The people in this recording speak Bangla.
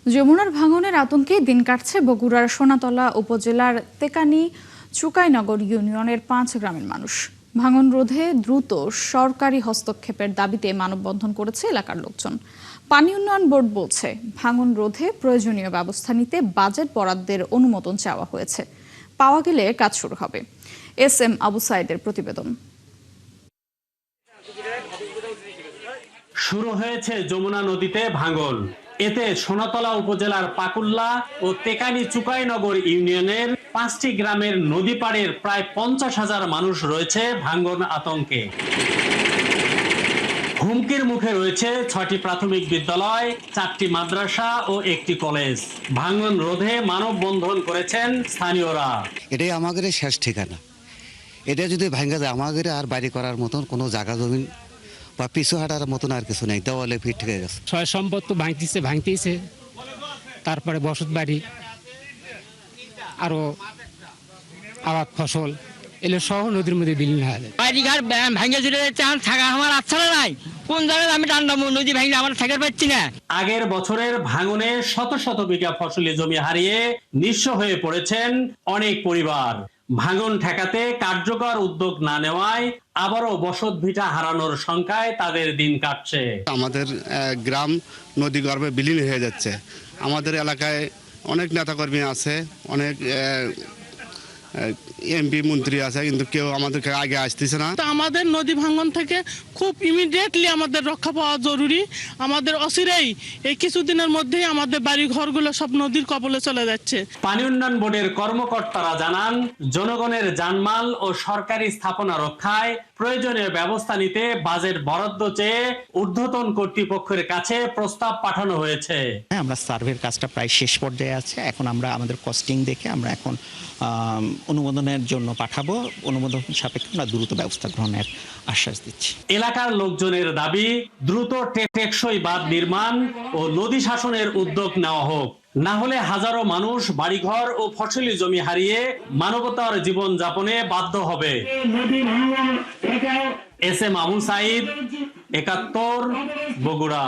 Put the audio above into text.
যমুনার ভাঙনের আতঙ্কে দিন কাটছে বগুড়ার সোনাতলা উপজেলার তেকানি চুকাইনগর ইউনিয়নের 5 গ্রামের মানুষ। ভাঙন রোধে দ্রুত সরকারি হস্তক্ষেপের দাবিতে মানববন্ধন করেছে এলাকার লোকজন। পানি উন্নয়ন বোর্ড বলছে, ভাঙন রোধে প্রয়োজনীয় ব্যবস্থা নিতে বাজেট বরাদ্দের অনুমোদন চাওয়া হয়েছে। পাওয়া গেলে কাজ শুরু হবে। এস.এম. আবু সাইদের প্রতিবেদন। শুরু হয়েছে যমুনা নদীতে ভাঙন। এতে সোনাতলা উপজেলার পাকুল্লা ও তেকানি চুকাইনগর ইউনিয়নের 5টি গ্রামের নদী পাড়ের প্রায় 50,000 মানুষ রয়েছে ভাঙন আতঙ্কে। হুমকির মুখে রয়েছে 6টি প্রাথমিক বিদ্যালয়, 4টি মাদ্রাসা ও একটি কলেজ। ভাঙন রোধে মানববন্ধন করেছেন স্থানীয়রা। এটাই আমাদের শেষ ঠিকানা। এটা যদি ভাঙা যায়, আমাদের আর বাড়ি করার মতন কোনো জায়গা জমি বা পিছু হাঁটার মতন আর কিছু নেই। দেওয়ালে ফিট হয়ে গেছে। সয় সম্পদ তো ভাঙতেইছে, তারপরে বসত বাড়ি, আরো আবাদ ফসল এলে সহ নদীর মধ্যে বিলীন হয়ে যায়। বাড়িঘর ভেঙে চলে যাচ্ছে, থাকা আমার আচ্ছা নাই। কোন জায়গায় আমি টান্ডাবো? নদী ভেঙে আমার থাকার পাচ্ছি না। আগের বছরের ভাঙনে শত শত বিঘা ফসলি জমি হারিয়ে নিঃস্ব হয়ে পড়েছেন অনেক পরিবার। ভাঙন ঠেকাতে কার্যকর উদ্যোগ না নেওয়ায় আবারও বসত ভিটা হারানোর শঙ্কায় তাদের দিন কাটছে। আমাদের গ্রাম নদী গর্ভে বিলীন হয়ে যাচ্ছে। আমাদের এলাকায় অনেক নেতাকর্মী আছে, অনেক এমপি মন্ত্রী আছে, কিন্তু কেউ আমাদেরকে আগে আসতেছে না। আমাদের নদী ভাঙন থেকে খুব ইমিডিয়েটলি আমাদের রক্ষা পাওয়া জরুরি। আমাদের অচিরেই এই কিছুদিনের মধ্যেই আমাদের বাড়ি ঘরগুলো সব নদীর কবলে চলে যাচ্ছে। পানি উন্নয়ন বোর্ডের কর্মকর্তারা জানান, জনগণের জানমাল ও সরকারি স্থাপনা রক্ষায় প্রয়োজনীয় ব্যবস্থা নিতে বাজেট বরাদ্দ চেয়ে ঊর্ধ্বতন কর্তৃপক্ষের কাছে প্রস্তাব পাঠানো হয়েছে। আমরা সার্ভের কাজটা প্রায় শেষ পর্যায়ে আছে। এখন আমরা আমাদের কস্টিং দেখে আমরা এখন অনুমোদনের জন্য পাঠাবো। অনুমোদন সাপেক্ষে আমরা দ্রুত ব্যবস্থা গ্রহণের আশ্বাস দিচ্ছি। এলাকার লোকজনের দাবি, দ্রুত টেকসই বাঁধ নির্মাণ ও নদী শাসনের উদ্যোগ নেওয়া হোক। না হলে হাজারো মানুষ বাড়িঘর ও ফসলি জমি হারিয়ে মানবতার জীবন যাপনে বাধ্য হবে। এস.এম. আবু সাইদ, 71, বগুড়া।